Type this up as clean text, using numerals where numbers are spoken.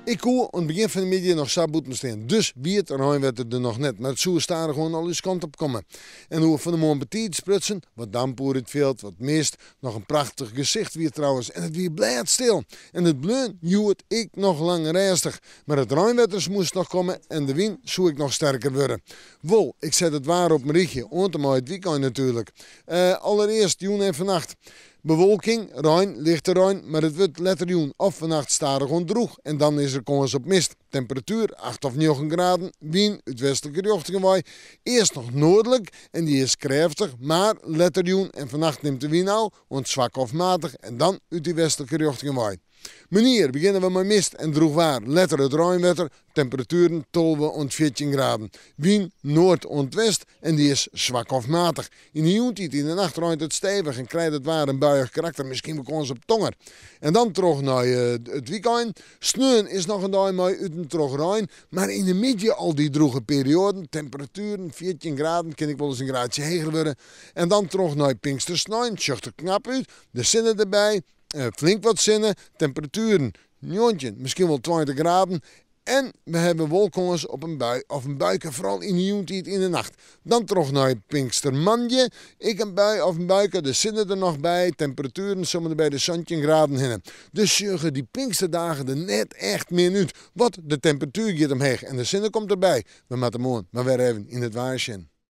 Ik koe aan het begin van de middag nog zo buiten staan. Dus wie het regenwetter er nog net. Maar het zou staan gewoon al eens kant op komen. En hoe we van de morgen petit sprutsen, wat damp over het veld, wat mist. Nog een prachtig gezicht weer trouwens. En het weer blij stil. En het bleun joet ik nog lang rustig. Maar het regenwetter moest nog komen en de wind zou ik nog sterker worden. Wol, ik zet het waar op mijn richtje. Ontemooi het weekend natuurlijk. Allereerst joen en vannacht. Bewolking, ruim, lichte ruim, maar het wordt letterjoen of vannacht stadig gewoon droeg. En dan is er kans op mist. Temperatuur 8 of 9 graden, wind uit westelijke richting waai. Eerst nog noordelijk en die is krachtig, maar letterjoen en vannacht neemt de wind al, want zwak of matig en dan uit die westelijke richting waai. Meneer, beginnen we met mist en droeg waar. Letter het ruimwetter, temperaturen 12 en 14 graden. Wind noord en west en die is zwak of matig. In de joentijd in de nacht ruimt het stevig en krijgt het waar een buiig karakter. Misschien wel kans op tonger. En dan terug naar het weekend. Sneeuw is nog een dag mooi uit een terug ruim. Maar in de middag al die droege perioden. Temperaturen 14 graden, kan ik wel eens een graadje heger worden. En dan terug naar Pinkstersnijn. Schucht er knap uit. De zinnen erbij. Flink wat zinnen, temperaturen, misschien wel 20 graden. En we hebben wolkens op een bui of een buiken, vooral in de joentijd in de nacht. Dan terug naar Pinkstermanje. Ik een bui of een buiken, de zinnen er nog bij. Temperaturen zullen er bij de 17 graden heen. Dus juggen die Pinksterdagen er net echt meer uit. Wat de temperatuur gaat omheen en de zinnen komt erbij. We moeten morgen maar weer even in het waarsje.